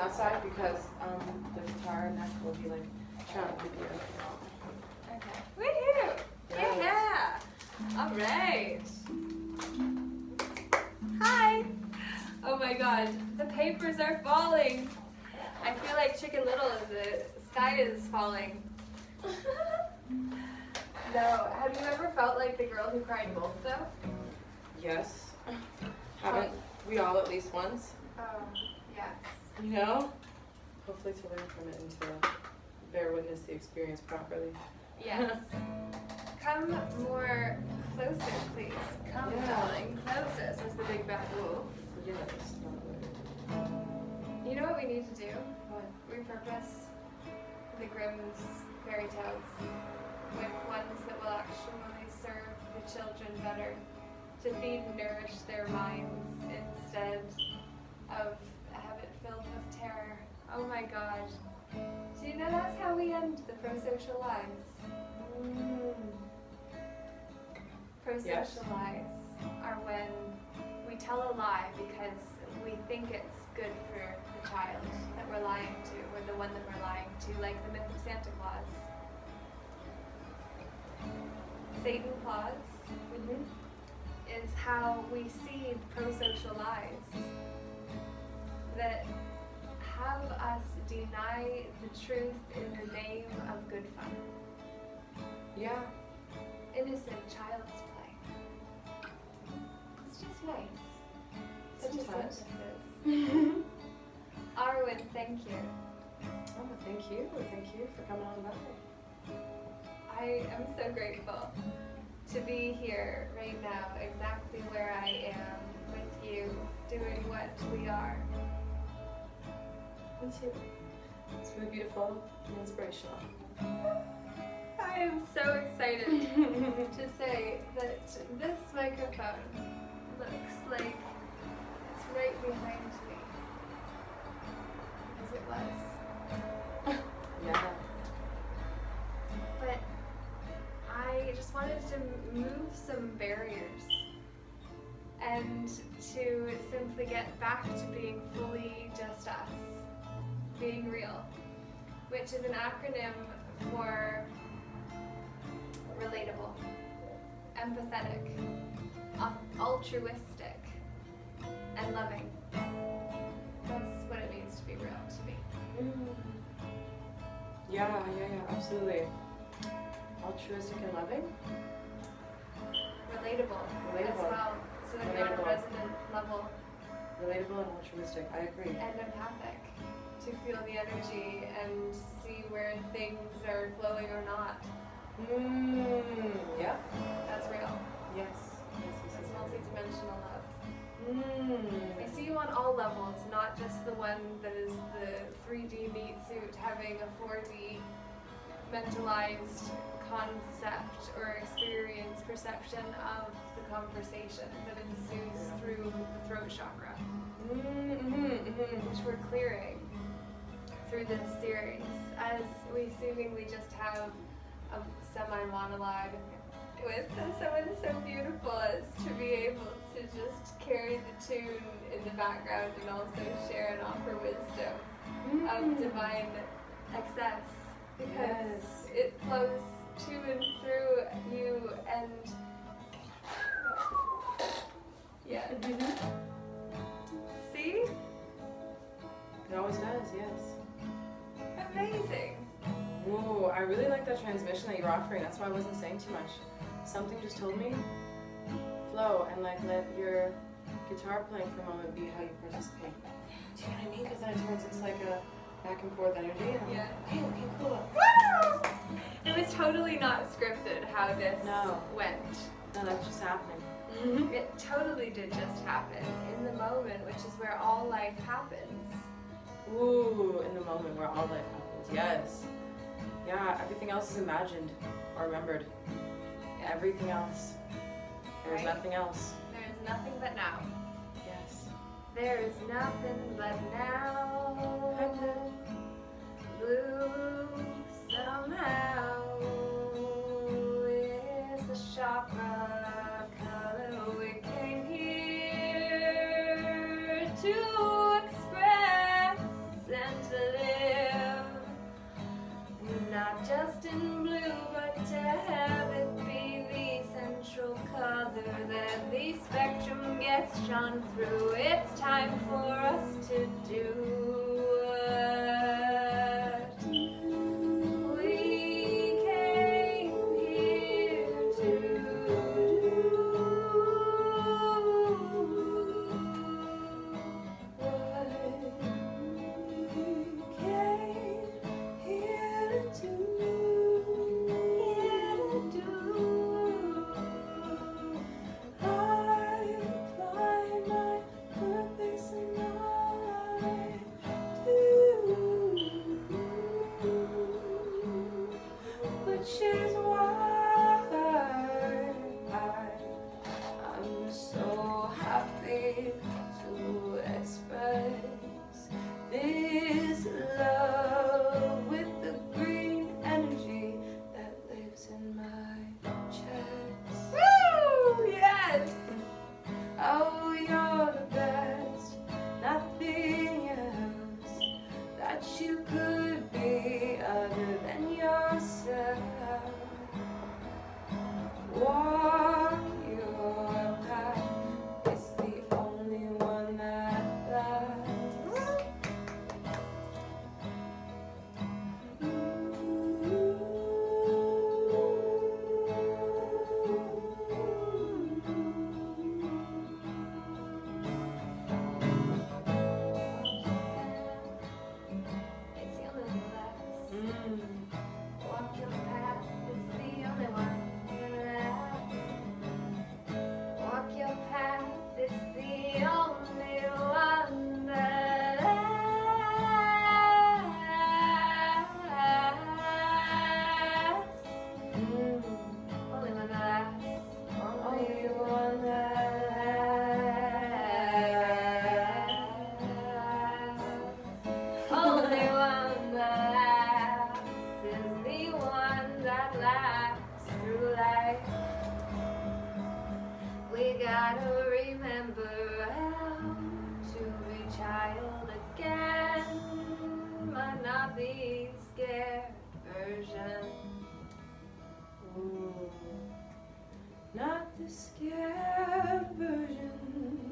outside because the guitar neck will be like trying to be Okay. Woohoo! Yeah! Alright. Hi! Oh my god, the papers are falling. I feel like Chicken Little and the sky is falling. No, have you ever felt like the girl who cried wolf though? Yes. Haven't we all at least once? Yes. You know? Hopefully to learn from it and to bear witness the experience properly. Yes. Come more closer, please. Come, darling, closer, says the big bad wolf. Yes, not really. You know what we need to do? What? Repurpose the Grimm's fairy tales with ones that will actually serve the children better, to feed and nourish their minds instead of have it filled with terror. Oh my god. Do you know that's how we end the pro-social lies? Pro-social lies are when we tell a lie because we think it's good for the child that we're lying to, or the one that we're lying to, like the myth of Santa Claus. Satan Claus is how we see pro-social lies that have us deny the truth in the name of good fun. Yeah. Innocent child's play. It's just nice. Such a Sometimes. synthesis. Arwen, thank you. Oh, thank you. Thank you for coming on by. I am so grateful to be here right now, exactly where I am, with you, doing what we are. Me too. It's really beautiful and inspirational. I am so excited to say that this microphone looks like it's right behind me, as it was. Yeah. But I just wanted to move some barriers and to simply get back to being fully just us, being real, which is an acronym for relatable, empathetic, altruistic, and loving. That's what it means to be real to me. Yeah, absolutely. Altruistic and loving? Relatable as well, so that you're on a resonant level. Relatable and altruistic, I agree. And empathic, to feel the energy and see where things are flowing or not. Yeah. That's real. Yes. That's multi-dimensional love. I see you on all levels, not just the one that is the 3D meat suit having a 4D mentalized concept or experience, perception of the conversation that ensues through the throat chakra, which we're clearing through this series, as we seemingly just have a semi-monologue with someone so beautiful as to be able to just carry the tune in the background and also share and offer wisdom of divine excess, because it flows to and through you and see? It always does, yes. Amazing. Ooh, I really like that transmission that you're offering. That's why I wasn't saying too much. Something just told me, flow and like let your guitar playing for a moment be how you participate. Do you know what I mean? Because then it turns into like a back and forth energy. And I'm okay, cool. Woo! It was totally not scripted how this went. No, that's just happening. It totally did just happen in the moment, which is where all life happens. Ooh, in the moment where all life happens. Yes. Yeah, everything else is imagined or remembered. Yes. Everything else. There's nothing else. There's nothing but now. Yes. There's nothing but now. Blue somehow is the chakra color. We came here to express on through. It's time for us to do what we came here to do. Which is why I'm so happy to express this love with the green energy that lives in my chest. Woo! Yes! Oh, you're the best. Nothing else that you could be other than yourself. Walk your path. It's the only one that lasts. It's the only one that lasts. Walk your path, it's the only one that lasts. Walk your path, it's the only one that lasts. Only one that lasts. Only one that lasts. Only one that lasts is the one that lasts through life. We gotta remember how to be child again, but not the scared version. Not the scared version.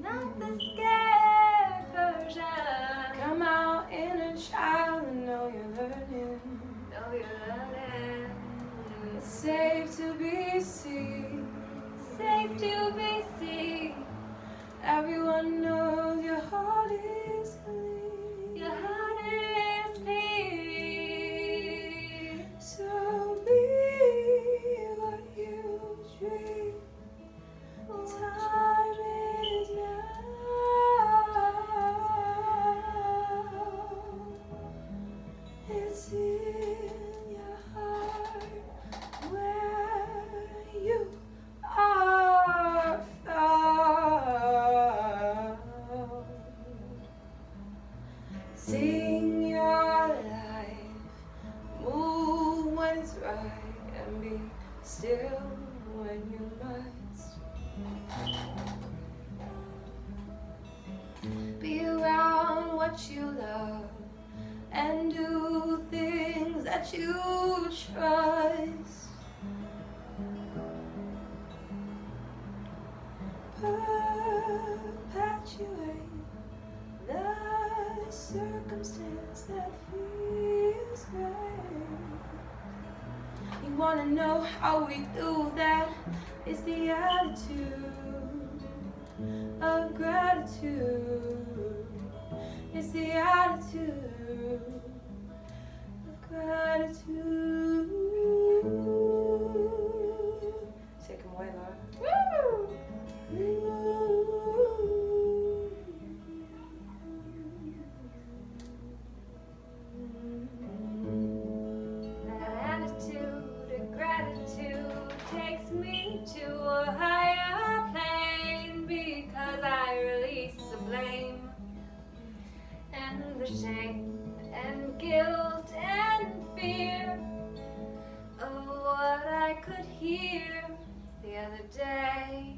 Not the scared version. Come out inner child and know you're learning. Know you're learning. It's safe to be seen. Safe to be seen. Everyone knows your heart is clean. Your heart is clean. So be what you dream. Time is now. It's in your heart where you are found. Sing your life, move when it's right, and be still when you must. Be around what you love and do things that you trust. Perpetuate the circumstance that feels right. You wanna know how we do that? It's the attitude of gratitude. It's the attitude of gratitude. Take 'em away, Laura. That attitude of gratitude takes me to a higher plane because I release the blame and the shame and guilt and fear of what I could hear the other day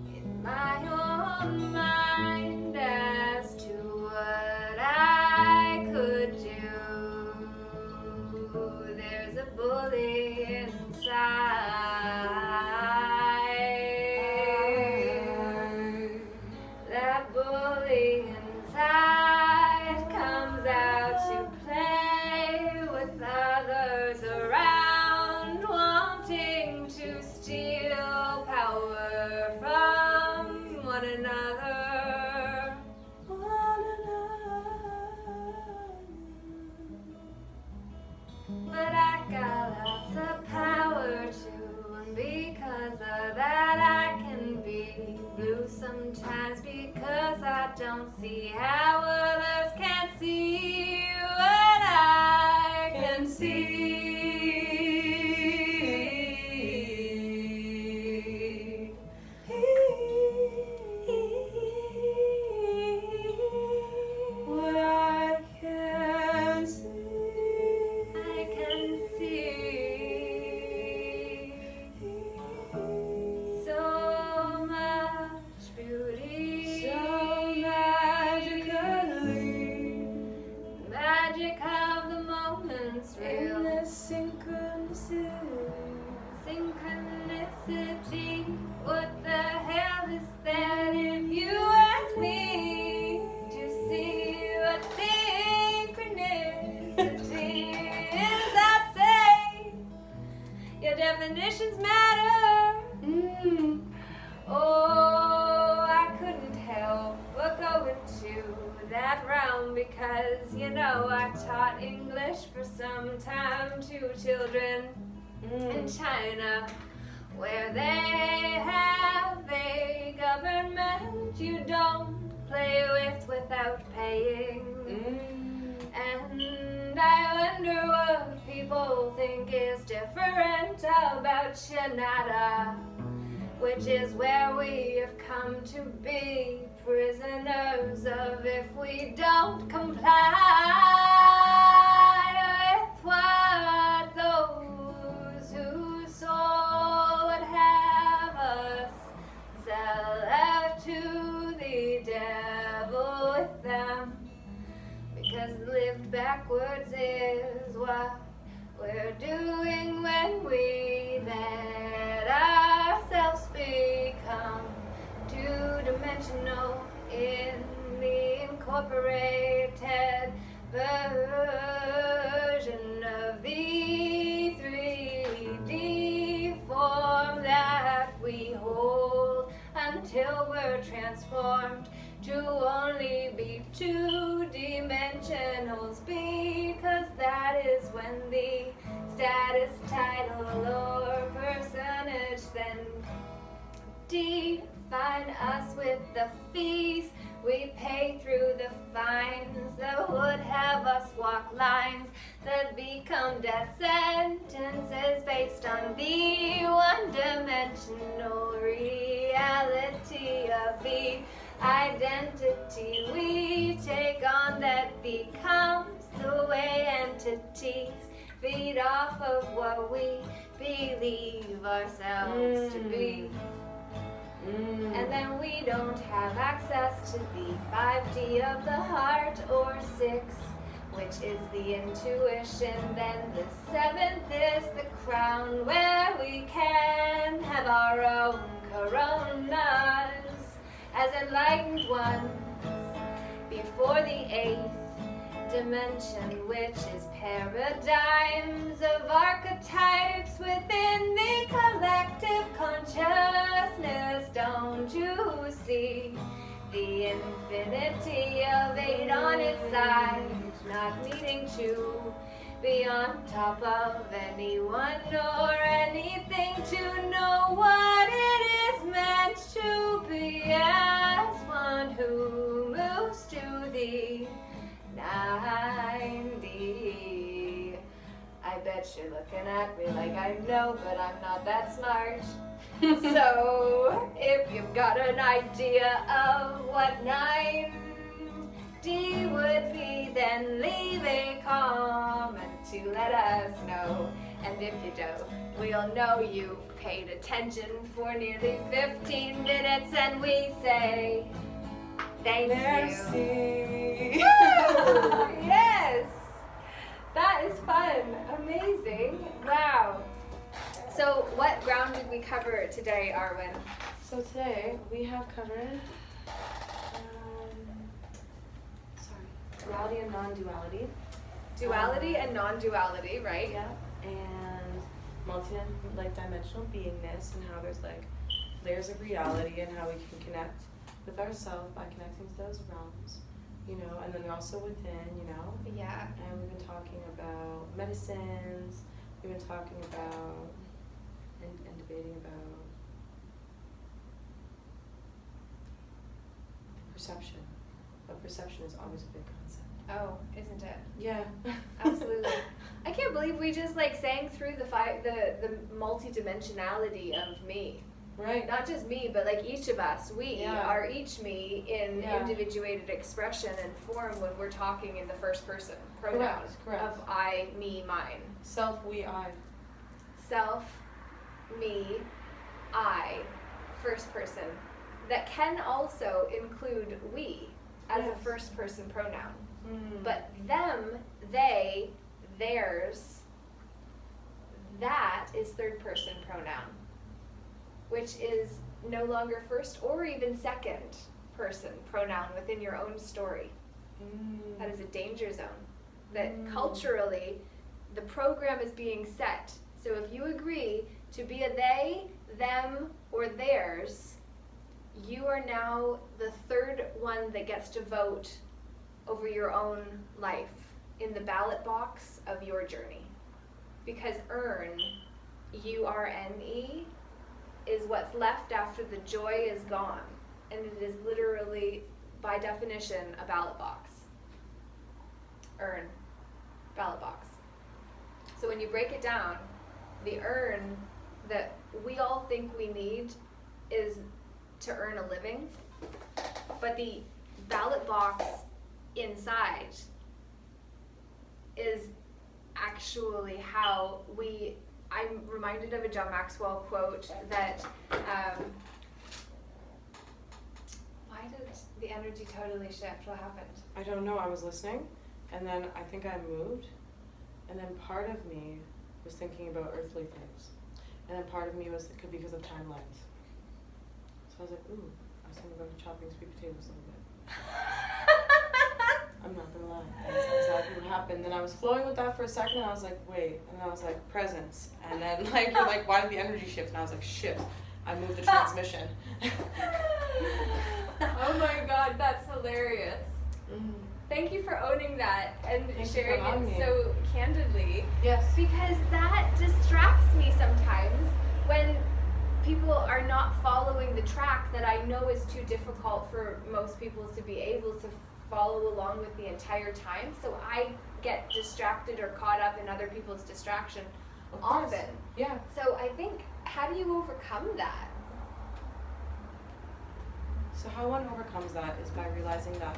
in my own mind as to what I could do. There's a bully inside. You know, I taught English for some time to children in China, where they have a government you don't play with without paying. And I wonder what people think is different about Shanada, which is where we have come to be prisoners of if we don't comply with what those whose soul would have us sell out to the devil with them. Because lived backwards is what we're doing when we let ourselves become two-dimensional in the incorporated version of the 3D form that we hold until we're transformed to only be two-dimensionals, because that is when the status, title, or personage then define us with the fees we pay through the fines that would have us walk lines that become death sentences based on the one-dimensional reality of the identity we take on that becomes the way entities feed off of what we believe ourselves to be. And then we don't have access to the 5D of the heart or 6, which is the intuition. Then the 7th is the crown, where we can have our own coronas as enlightened ones before the 8th dimension, which is paradigms of archetypes within the collective consciousness. Don't you see the infinity of 8 on its side, not needing to be on top of anyone or anything to know what it is meant to be as one who moves to the 90. I bet you're looking at me like I know, but I'm not that smart. So if you've got an idea of what 90 would be, then leave a comment to let us know. And if you don't, we'll know you've paid attention for nearly 15 minutes, and we say thank Merci. you. Yes! That is fun. Amazing. Wow. So what ground did we cover today, Arwen? So today we have covered duality and non-duality. Duality and non-duality, right? Yeah. And multi-dimensional beingness, and how there's like layers of reality and how we can connect with ourselves by connecting to those realms, you know, and then they're also within, you know. Yeah. And we've been talking about medicines, we've been talking about and debating about perception. But perception is always a big concept. Oh, isn't it? Yeah. Absolutely. I can't believe we just like sang through the multi-dimensionality of me. Right. Not just me, but like each of us. We are each me in individuated expression and form when we're talking in the first person pronoun Correct. of I, me, mine. Self, we, I. Self, me, I, first person. That can also include we as a first person pronoun. But them, they, theirs, that is third person pronoun, which is no longer first or even second person pronoun within your own story. That is a danger zone. That culturally, the program is being set. So if you agree to be a they, them, or theirs, you are now the third one that gets to vote over your own life in the ballot box of your journey. Because earn, URNE, is what's left after the joy is gone. And it is literally, by definition, a ballot box. Earn, ballot box. So when you break it down, the earn that we all think we need is to earn a living, but the ballot box inside is actually how I'm reminded of a John Maxwell quote that, why did the energy totally shift? What happened? I don't know, I was listening, and then I think I moved, and then part of me was thinking about earthly things, and then part of me was because of timelines. So I was like, ooh, I was thinking about chopping sweet potatoes a little bit. I'm not gonna lie, that's exactly what happened. Then I was flowing with that for a second, and I was like, wait, and then I was like, presence, and then like, you're like, why did the energy shift? And I was like, shit, I moved the transmission. Oh my god, that's hilarious. Mm. Thank you for owning that and Thank sharing you for allowing it me. so candidly. Yes. Because that distracts me sometimes when people are not following the track that I know is too difficult for most people to be able to follow along with the entire time. So I get distracted or caught up in other people's distraction often. Yeah. So I think, how do you overcome that? So how one overcomes that is by realizing that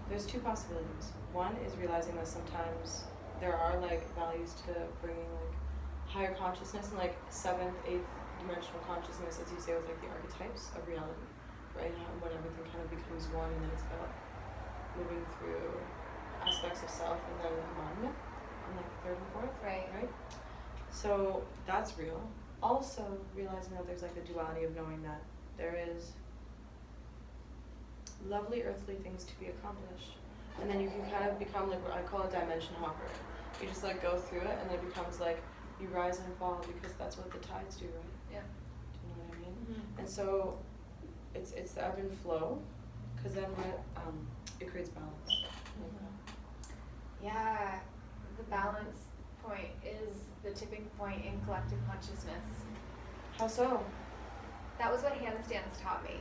there's two possibilities. One is realizing that sometimes there are like values to bringing like higher consciousness and like 7th, 8th dimensional consciousness, as you say, with like the archetypes of reality, right? When everything kind of becomes one, and then it's about moving through aspects of self and then alignment on like 3rd and 4th, right? So that's real. Also realizing that there's like the duality of knowing that there is lovely earthly things to be accomplished, and then you can kind of become like what I call a dimension hopper. You just like go through it, and then it becomes like you rise and fall because that's what the tides do, right? Yeah. Do you know what I mean? Mm-hmm. And so it's the ebb and flow, because then it creates balance. Yeah, the balance point is the tipping point in collective consciousness. How so? That was what handstands taught me.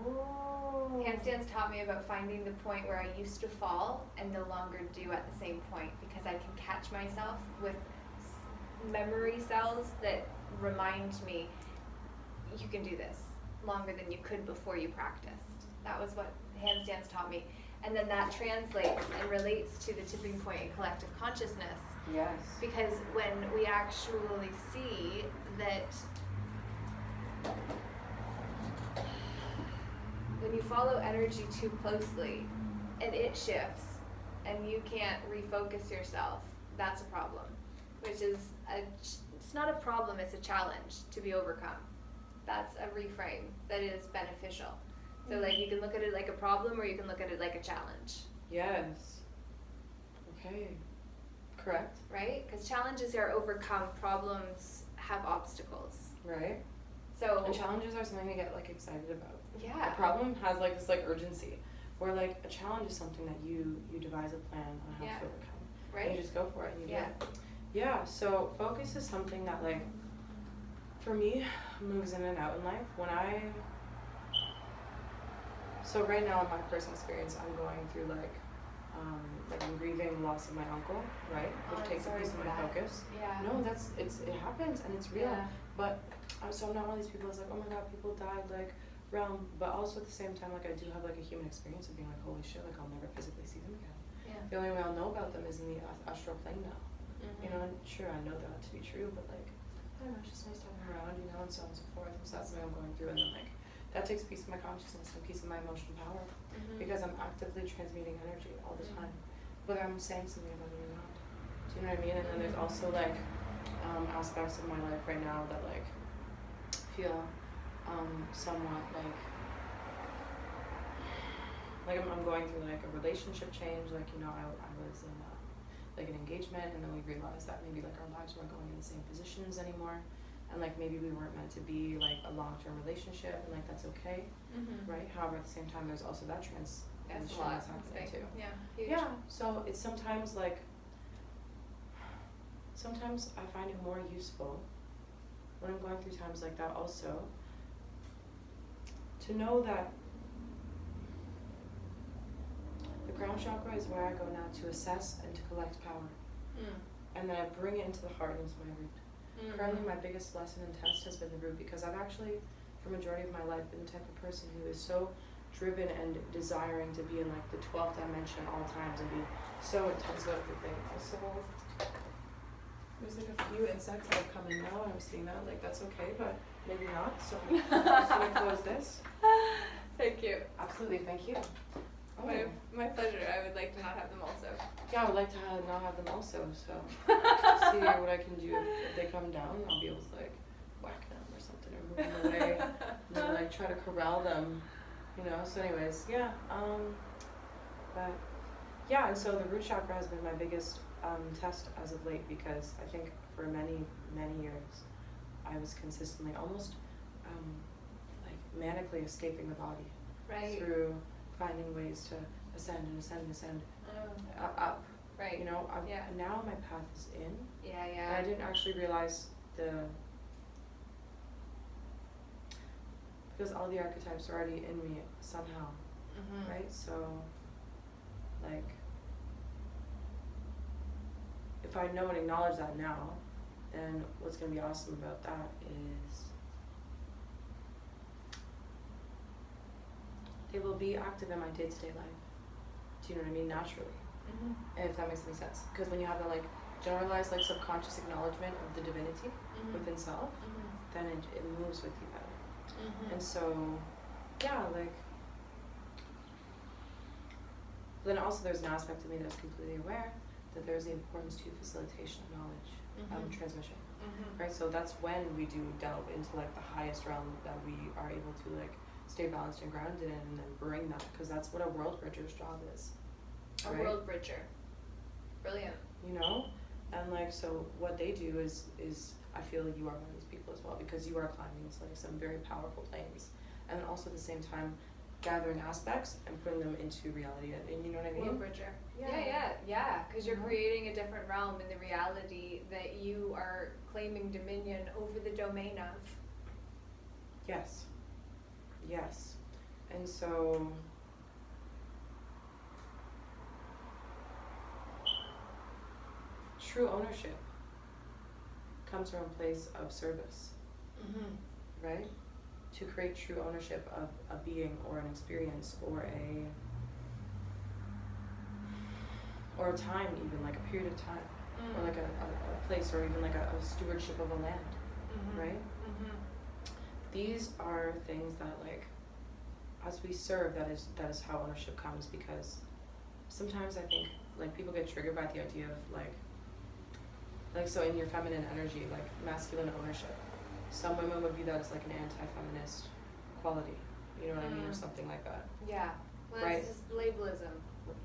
Whoa. Handstands taught me about finding the point where I used to fall and no longer do at the same point, because I can catch myself with memory cells that remind me, you can do this longer than you could before you practiced. That was what handstands taught me. And then that translates and relates to the tipping point in collective consciousness. Yes. Because when we actually see that when you follow energy too closely and it shifts and you can't refocus yourself, that's a problem. Which is, it's not a problem, it's a challenge to be overcome. That's a reframe that is beneficial. So like you can look at it like a problem, or you can look at it like a challenge. Yes. Okay. Correct. Right? Because challenges are overcome, problems have obstacles. Right. So And challenges are something to get like excited about. yeah. A problem has like this like urgency, where like a challenge is something that you devise a plan on how to overcome. Right? And you just go for it and you Yeah. do it. Yeah, so focus is something that like, for me, moves in and out in life. So right now in my personal experience, I'm going through like I'm grieving the loss of my uncle, right? Which takes a piece of my focus. Yeah. No, it happens and it's real. Yeah. But so I'm not one of these people that's like, oh my god, people died like realm. But also at the same time, like I do have like a human experience of being like, holy shit, like I'll never physically see them again. Yeah. The only way I'll know about them is in the astral plane now. Mm-hmm. You know, and sure, I know that to be true, but like, I don't know, it's just nice to have them around, you know, and so on and so forth. And so that's something I'm going through, and then like, that takes a piece of my consciousness and a piece of my emotional power, because I'm actively transmuting energy all the time, whether I'm saying something about it or not. Do you know what I mean? And then there's also like aspects of my life right now that like feel somewhat like I'm going through like a relationship change. Like, you know, I was in like an engagement, and then we realized that maybe like our lives weren't going in the same positions anymore, and like maybe we weren't meant to be like a long-term relationship, and like that's okay, right? However, at the same time, there's also that That's a shit lot. that's That's happening big. too. Yeah, huge. Yeah, so it's sometimes like, sometimes I find it more useful when I'm going through times like that also to know that the crown chakra is where I go now to assess and to collect power. And then I bring it into the heart and into my root. Currently my biggest lesson and test has been the root, because I've actually, for majority of my life, been the type of person who is so driven and desiring to be in like the 12th dimension at all times and be so intense about everything. Also, there's like a few insects that have come in now and I'm seeing that, like that's okay, but maybe not. So I'm just gonna close this. Thank you. Absolutely, thank you. Oh. My pleasure. I would like to not have them also. Yeah, I would like to not have them also, so see what I can do. If they come down, I'll be able to like whack them or something or move them away and then like try to corral them, you know. So anyways, yeah, but yeah, and so the root chakra has been my biggest test as of late, because I think for many years I was consistently almost like manically escaping the body, Right. through finding ways to ascend and ascend and ascend up. Right. You know, Yeah. now my path is in. Yeah, And yeah. I didn't actually realize because all the archetypes are already in me somehow, right? So, like, if I know and acknowledge that now, then what's going to be awesome about that is they will be active in my day-to-day life. Do you know what I mean? Naturally. If that makes any sense. Because when you have that like generalized like subconscious acknowledgement of the divinity within self, then it moves with you better. And so, yeah, like, then also there's an aspect of me that's completely aware that there's the importance to facilitation of knowledge, transmission, right? So that's when we do delve into like the highest realm that we are able to like stay balanced and grounded in, and then bring that, because that's what a world bridger's job is. A right? world bridger. Brilliant. You know, and like, so what they do is I feel like you are one of these people as well, because you are climbing like some very powerful planes, and also at the same time gathering aspects and putting them into reality, and you know what I mean? World bridger. Yeah. Because you're creating a different realm in the reality that you are claiming dominion over the domain of. Yes. And so true ownership comes from a place of service, right? To create true ownership of a being or an experience or a time, even like a period of time, or like a place, or even like a stewardship of a land, right? These are things that, like, as we serve, that is how ownership comes, because sometimes I think like people get triggered by the idea of like so in your feminine energy, like masculine ownership. Some women would view that as like an anti-feminist quality, you know what I mean, or something like that. Yeah. Well, Right. it's just labelism.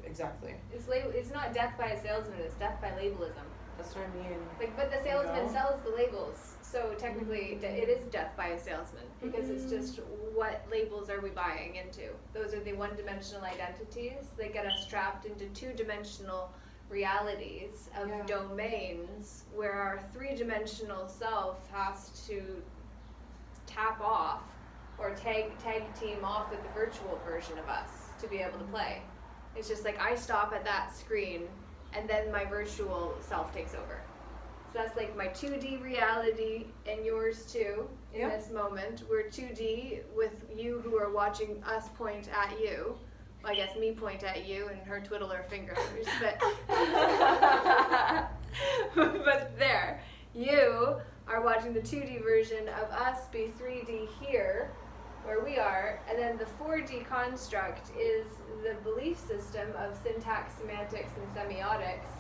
Exactly. It's not death by a salesman, it's death by labelism. That's what I mean. Like, but the salesman know? sells the labels, so technically it is death by a salesman, because it's just what labels are we buying into. Those are the one-dimensional identities that get us trapped into two-dimensional realities of domains, where our three-dimensional self has to tap off or tag team off with the virtual version of us to be able to play. It's just like I stop at that screen and then my virtual self takes over. So that's like my 2D reality and yours too in this moment. We're 2D with you who are watching us point at you. Well, I guess me point at you and her twiddle her fingers, but but there, you are watching the 2D version of us be 3D here, where we are, and then the 4D construct is the belief system of syntax, semantics, and semiotics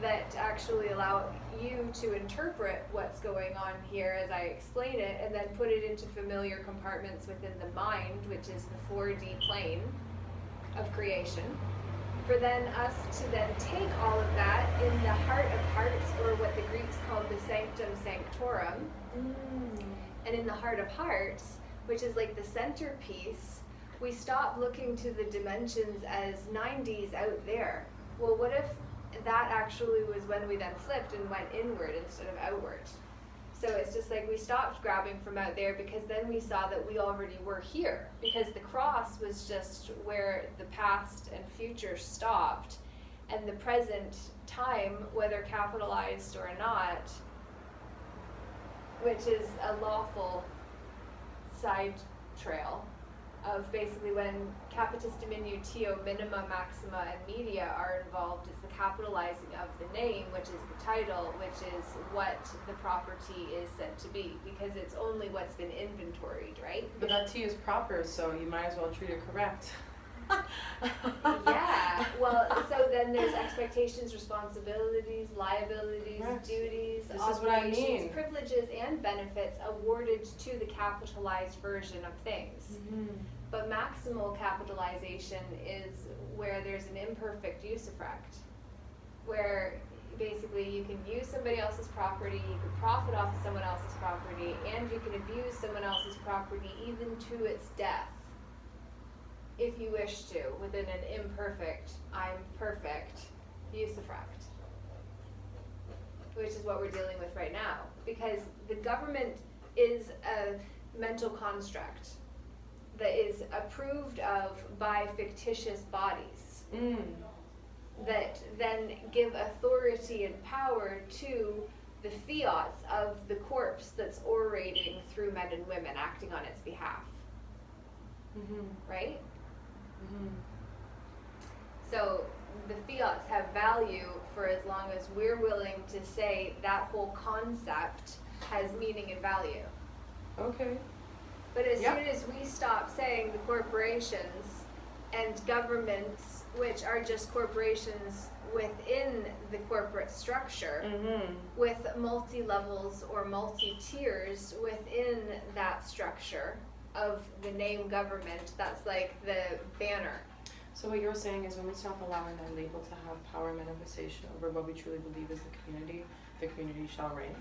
that actually allow you to interpret what's going on here as I explain it, and then put it into familiar compartments within the mind, which is the 4D plane of creation, for then us to then take all of that in the heart of hearts, or what the Greeks called the sanctum sanctorum, and in the heart of hearts, which is like the centerpiece we stop looking to the dimensions as 9Ds out there. Well, what if that actually was when we then flipped and went inward instead of outward? So it's just like we stopped grabbing from out there because then we saw that we already were here, because the cross was just where the past and future stopped, and the present time, whether capitalized or not, which is a lawful side trail of basically when capitis diminutio, minima, maxima, and media are involved, it's the capitalizing of the name, which is the title, which is what the property is said to be, because it's only what's been inventoried, right? But that T is proper, so you might as well treat it correct. Yeah, well, so then there's expectations, responsibilities, liabilities, Correct. duties, This is what I obligations, mean. privileges, and benefits awarded to the capitalized version of things. But maximal capitalization is where there's an imperfect usufruct, where basically you can use somebody else's property, you can profit off of someone else's property, and you can abuse someone else's property even to its death, if you wish to, within an imperfect, I'm perfect usufruct, which is what we're dealing with right now. Because the government is a mental construct that is approved of by fictitious bodies that then give authority and power to the fiats of the corpse that's orating through men and women acting on its behalf. Right? So the fiats have value for as long as we're willing to say that whole concept has meaning and value. Okay. But as soon as we stop saying the corporations and governments, which are just corporations within the corporate structure, with multi-levels or multi-tiers within that structure of the name government, that's like the banner. So what you're saying is when we stop allowing that label to have power manifestation over what we truly believe is the community shall reign.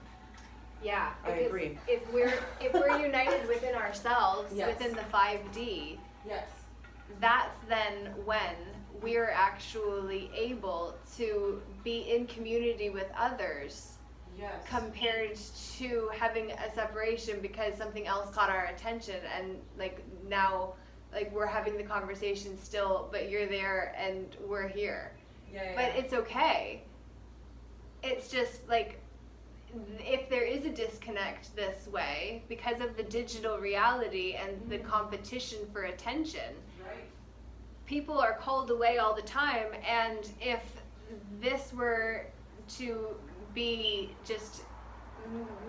Yeah, I agree. If we're united within ourselves, Yes. within the 5D, Yes. that's then when we're actually able to be in community with others, Yes. compared to having a separation because something else caught our attention, and like now, like we're having the conversation still, but you're there and we're here. But it's okay. It's just like, if there is a disconnect this way because of the digital reality and the competition for attention, people are called away all the time. And if this were to be just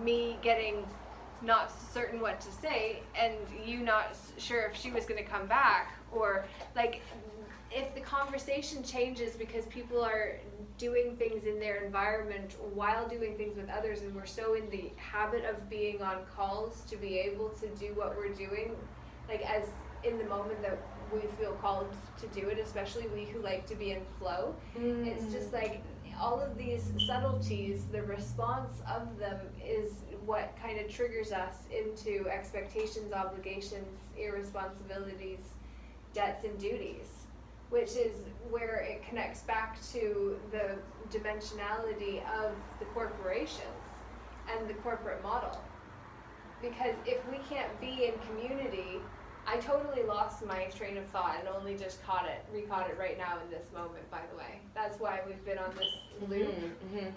me getting not certain what to say and you not sure if she was going to come back, or like if the conversation changes because people are doing things in their environment while doing things with others, and we're so in the habit of being on calls to be able to do what we're doing, like as in the moment that we feel called to do it, especially we who like to be in flow. It's just like all of these subtleties, the response of them is what kind of triggers us into expectations, obligations, irresponsibilities, debts, and duties, which is where it connects back to the dimensionality of the corporations and the corporate model. Because if we can't be in community, I totally lost my train of thought and only just recaught it right now in this moment, by the way. That's why we've been on this loop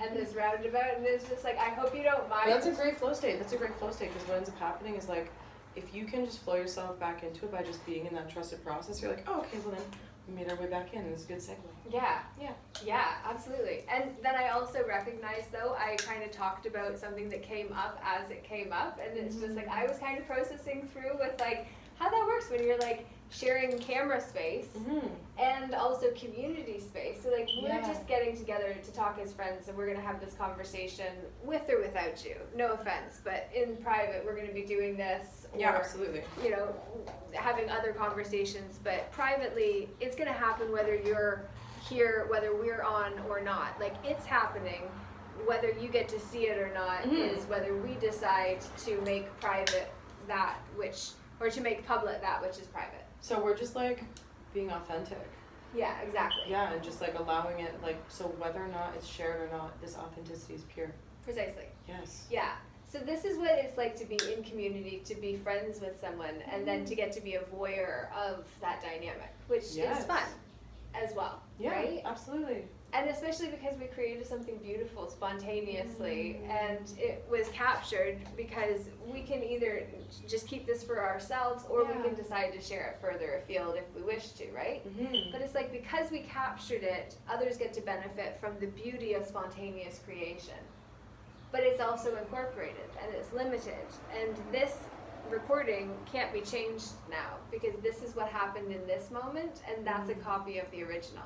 and this roundabout, and it's just like, I hope you don't mind. That's a great flow state. Because what ends up happening is like, if you can just flow yourself back into it by just being in that trusted process, you're like, oh, okay, well then we made our way back in, and it's a good segue. Yeah, absolutely. And then I also recognize, though, I kind of talked about something that came up as it came up, and it's just like I was kind of processing through with like how that works when you're like sharing camera space and also community space. So like we're just getting together to talk as friends, and we're gonna have this conversation with or without you. No offense, but in private we're gonna be doing this. Or, Absolutely. You know, having other conversations, but privately it's gonna happen whether you're here, whether we're on or not. Like it's happening. Whether you get to see it or not is whether we decide to make private that which, or to make public that which is private. So we're just like being authentic. Yeah, exactly. Yeah, and just like allowing it, like, so whether or not it's shared or not, this authenticity is pure. Precisely. Yes. Yeah. So this is what it's like to be in community, to be friends with someone, and then to get to be a voyeur of that dynamic, which is fun as well. Yeah, right? Absolutely. And especially because we created something beautiful spontaneously, and it was captured, because we can either just keep this for ourselves, or we can decide to share it further afield if we wish to, right? But it's like, because we captured it, others get to benefit from the beauty of spontaneous creation. But it's also incorporated, and it's limited, and this recording can't be changed now, because this is what happened in this moment, and that's a copy of the original.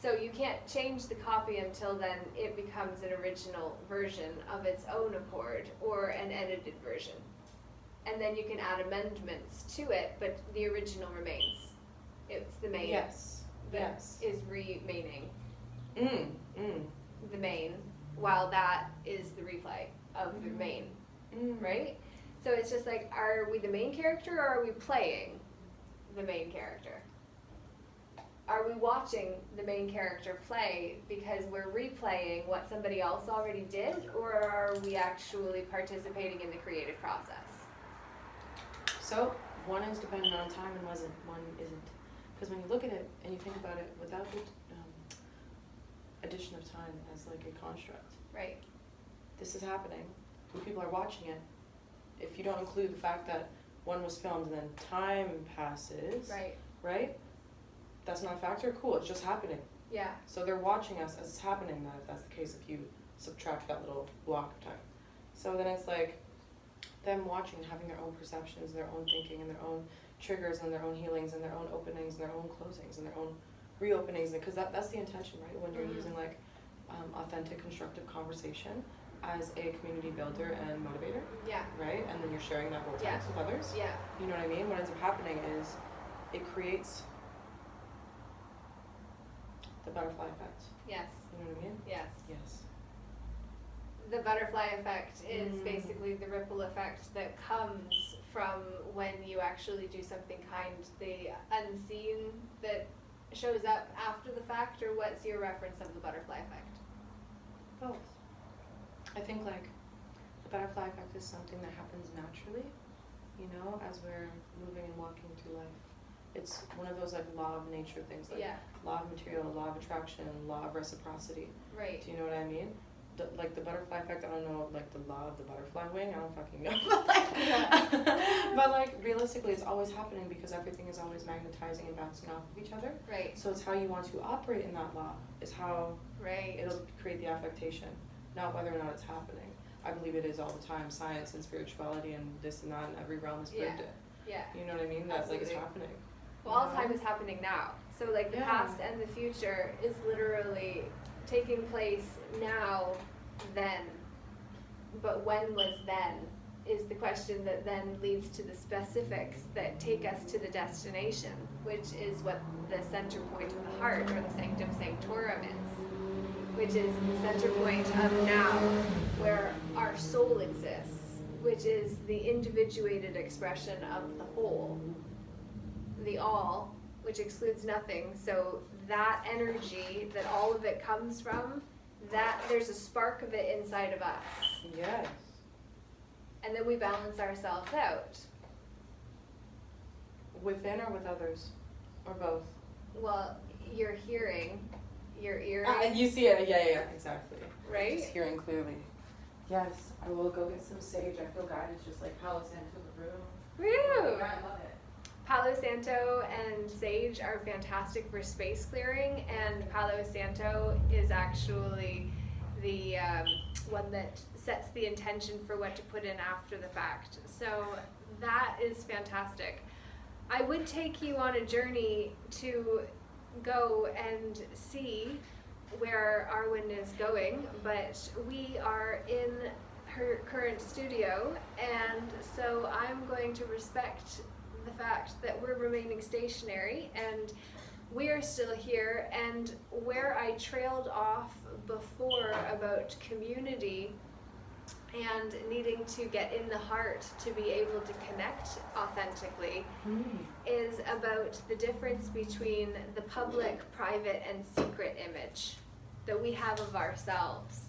So you can't change the copy until then it becomes an original version of its own accord, or an edited version. And then you can add amendments to it, but the original remains. It's the main that is remaining. The main, while that is the replay of the main, right? So it's just like, are we the main character, or are we playing the main character? Are we watching the main character play because we're replaying what somebody else already did, or are we actually participating in the creative process? So one is dependent on time and one isn't. Because when you look at it and you think about it without the addition of time as like a construct. Right. This is happening. When people are watching it, if you don't include the fact that one was filmed and then time passes, right? That's not a factor? Cool, it's just happening. Yeah. So they're watching us as it's happening, then, if that's the case, if you subtract that little block of time. So then it's like them watching, having their own perceptions, their own thinking, and their own triggers, and their own healings, and their own openings, and their own closings, and their own reopenings, because that's the intention, right? When you're using like authentic, constructive conversation as a community builder and motivator, right? And then you're sharing that vortex with others. You know what I mean? What ends up happening is it creates the butterfly effect. Yes. You know what I mean? Yes. Yes. The butterfly effect is basically the ripple effect that comes from when you actually do something kind. The unseen that shows up after the fact, or what's your reference of the butterfly effect? Both. I think like the butterfly effect is something that happens naturally, you know, as we're moving and walking through life. It's one of those like law of nature things, like law of material, law of attraction, law of reciprocity. Right. Do you know what I mean? Like the butterfly effect, I don't know, like the law of the butterfly wing, I don't fucking know. But like realistically, it's always happening because everything is always magnetizing and bouncing off of each other. Right. So it's how you want to operate in that law is how it'll create the affectation, not whether or not it's happening. I believe it is all the time. Science and spirituality and this and that, and every realm has proved it. Yeah. You know what I mean? That's like it's happening. Well, all time is happening now. So like the past and the future is literally taking place now, then. But when was then is the question that then leads to the specifics that take us to the destination, which is what the center point of the heart, or the sanctum sanctorum is, which is the center point of now, where our soul exists, which is the individuated expression of the whole, the all, which excludes nothing. So that energy that all of it comes from, that there's a spark of it inside of us. Yes. And then we balance ourselves out. Within or with others? Or both? Well, you're hearing, your ear. You see it, yeah, exactly. Right? Just hearing clearly. Yes, I will go get some sage. I feel guided, just like Palo Santo the room. Woo! I love it. Palo Santo and sage are fantastic for space clearing, and Palo Santo is actually the one that sets the intention for what to put in after the fact. So that is fantastic. I would take you on a journey to go and see where Arwen is going, but we are in her current studio, and so I'm going to respect the fact that we're remaining stationary and we are still here. And where I trailed off before about community and needing to get in the heart to be able to connect authentically is about the difference between the public, private, and secret image that we have of ourselves,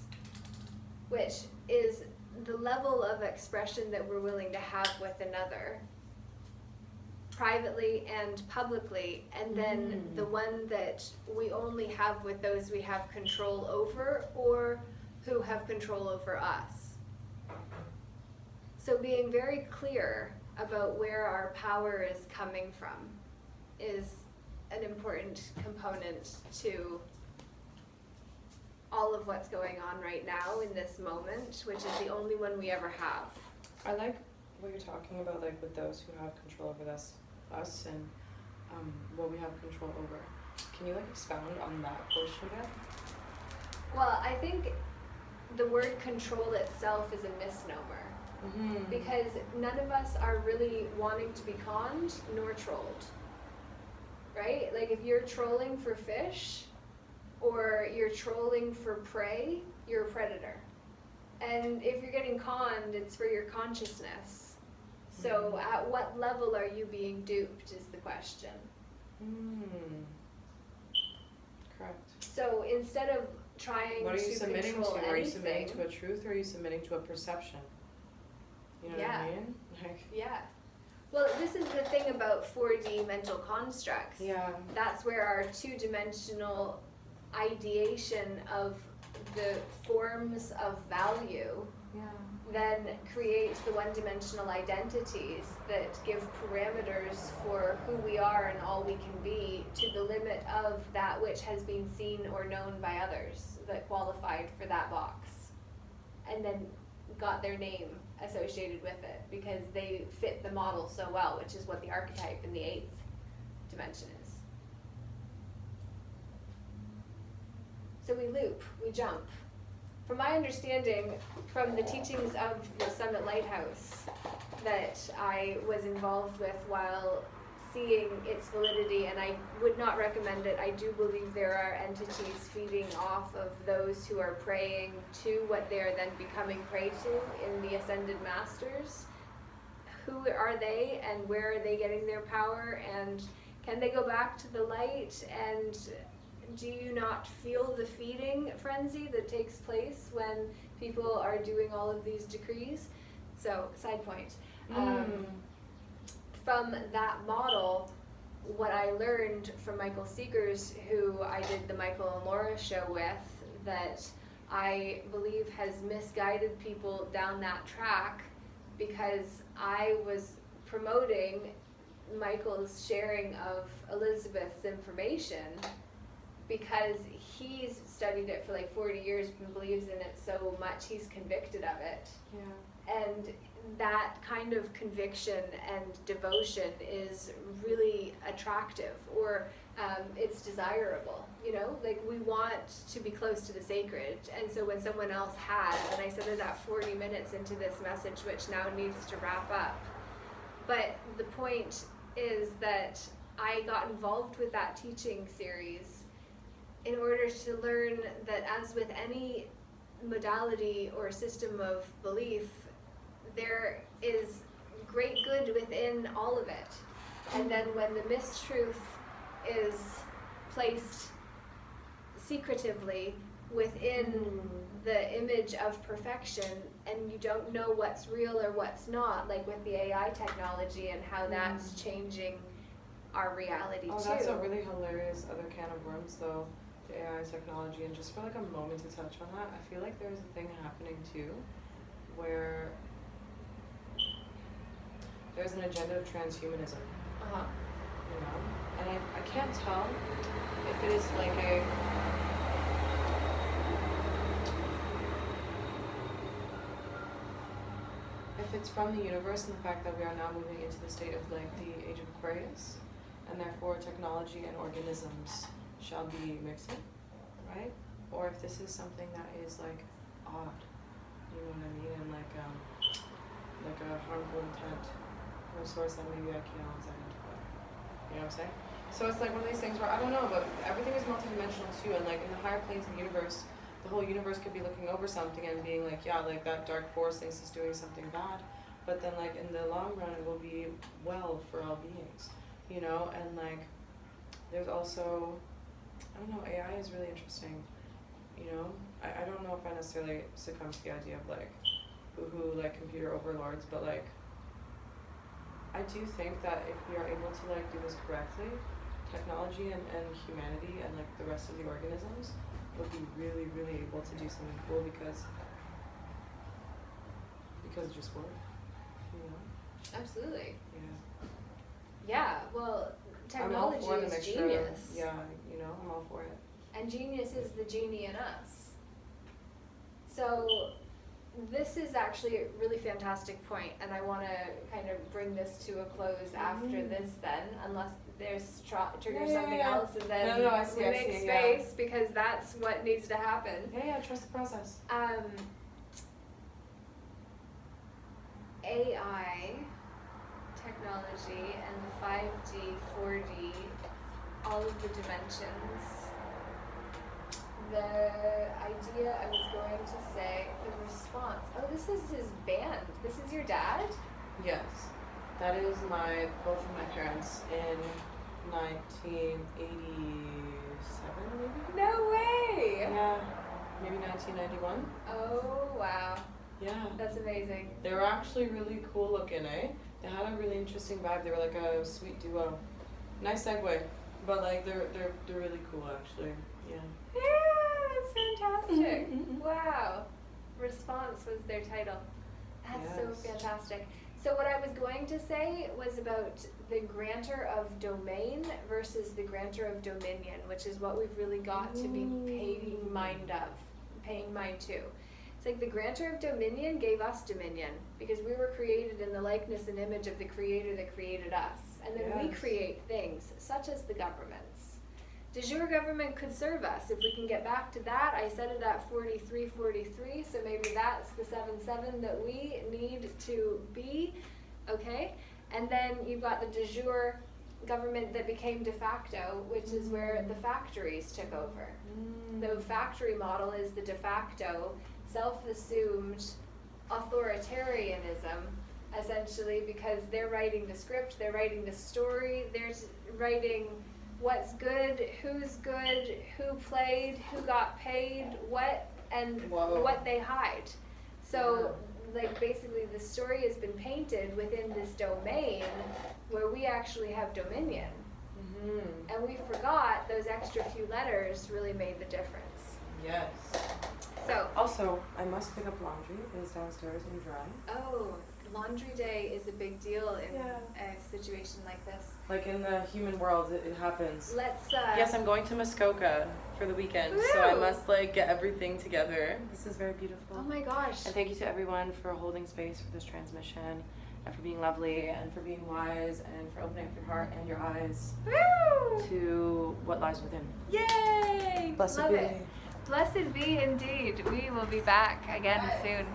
which is the level of expression that we're willing to have with another, privately and publicly, and then the one that we only have with those we have control over or who have control over us. So being very clear about where our power is coming from is an important component to all of what's going on right now in this moment, which is the only one we ever have. I like what you're talking about, like with those who have control over us and what we have control over. Can you like expound on that portion of it? Well, I think the word control itself is a misnomer. Because none of us are really wanting to be conned nor trolled, right? Like if you're trolling for fish or you're trolling for prey, you're a predator. And if you're getting conned, it's for your consciousness. So at what level are you being duped is the question. Correct. So instead of trying what are you to submitting control to? anything, Are you submitting to a truth or are you submitting to a perception? You know what I mean? Like, yeah. Well, this is the thing about 4D mental constructs. yeah. That's where our two-dimensional ideation of the forms of value then creates the one-dimensional identities that give parameters for who we are and all we can be to the limit of that which has been seen or known by others that qualified for that box and then got their name associated with it because they fit the model so well, which is what the archetype in the 8th dimension is. So we loop, we jump. From my understanding, from the teachings of the Summit Lighthouse that I was involved with while seeing its validity, and I would not recommend it, I do believe there are entities feeding off of those who are praying to what they are then becoming prey to in the Ascended Masters. Who are they and where are they getting their power, and can they go back to the light, and do you not feel the feeding frenzy that takes place when people are doing all of these decrees? So, side point. From that model, what I learned from Michael Seegers, who I did the Michael and Laura show with, that I believe has misguided people down that track because I was promoting Michael's sharing of Elizabeth's information because he's studied it for like 40 years and believes in it so much he's convicted of it. Yeah. And that kind of conviction and devotion is really attractive, or it's desirable, you know? Like, we want to be close to the sacred, and so when someone else has, and I said that 40 minutes into this message, which now needs to wrap up, but the point is that I got involved with that teaching series in order to learn that, as with any modality or system of belief, there is great good within all of it. And then when the mistruth is placed secretively within the image of perfection, and you don't know what's real or what's not, like with the AI technology and how that's changing our reality too. That's a really hilarious other can of worms though, the AI technology, and just for like a moment to touch on that, I feel like there's a thing happening too, where there's an agenda of transhumanism, you know, and I can't tell if it is like if it's from the universe and the fact that we are now moving into the state of like the age of Aquarius, and therefore technology and organisms shall be mixing, right? Or if this is something that is like odd, you know what I mean, and like a harmful intent, or a source that maybe I can't always identify. You know what I'm saying? So it's like one of these things where I don't know, but everything is multidimensional too, and like in the higher planes of the universe, the whole universe could be looking over something and being like, yeah, like that dark force thinks it's doing something bad, but then like in the long run it will be well for all beings, you know. And like there's also, I don't know, AI is really interesting, you know. I don't know if I necessarily succumb to the idea of like who like computer overlords, but like I do think that if we are able to like do this correctly, technology and humanity and like the rest of the organisms will be really, really able to do something cool because it just works, you know? Absolutely. Yeah. Yeah, well, technology I'm all for the is mixture. genius. Yeah, you know, I'm all for it. And genius is the genie in us. So this is actually a really fantastic point, and I want to kind of bring this to a close after this then, unless there's trigger something else, and then no, I see, we make space, because that's what needs to happen. Yeah, trust the process. AI technology and the 5D, 4D, all of the dimensions. The idea I was going to say, the response. Oh, this is his band. This is your dad? Yes. That is both of my parents in 1987, maybe? No way! Yeah, maybe 1991. Oh, wow. Yeah. That's amazing. They were actually really cool looking, eh? They had a really interesting vibe. They were like a sweet duo. Nice segue, but like they're really cool actually. Yeah. Yeah, that's fantastic. Wow. Response was their title. That's so fantastic. So what I was going to say was about the grantor of domain versus the grantor of dominion, which is what we've really got to be paying mind to. It's like the grantor of dominion gave us dominion because we were created in the likeness and image of the creator that created us. And then we create things, such as the governments. De jure government could serve us. If we can get back to that, I said it at 43, so maybe that's the 7-7 that we need to be, okay? And then you've got the de jure government that became de facto, which is where the factories took over. The factory model is the de facto, self-assumed authoritarianism, essentially, because they're writing the script, they're writing the story, they're writing what's good, who played, who got paid, what, and what they hide. So, like, basically the story has been painted within this domain where we actually have dominion. And we forgot those extra few letters really made the difference. Yes. So. Also, I must pick up laundry. It is downstairs and dry. Oh, laundry day is a big deal in a situation like this. Like in the human world, it happens. Let's, Yes, I'm going to Muskoka for the weekend, so I must like get everything together. This is very beautiful. Oh my gosh. And thank you to everyone for holding space for this transmission, and for being lovely, and for being wise, and for opening up your heart and your eyes to what lies within. Yay! Blessed Love be. it. Blessed be indeed. We will be back again soon.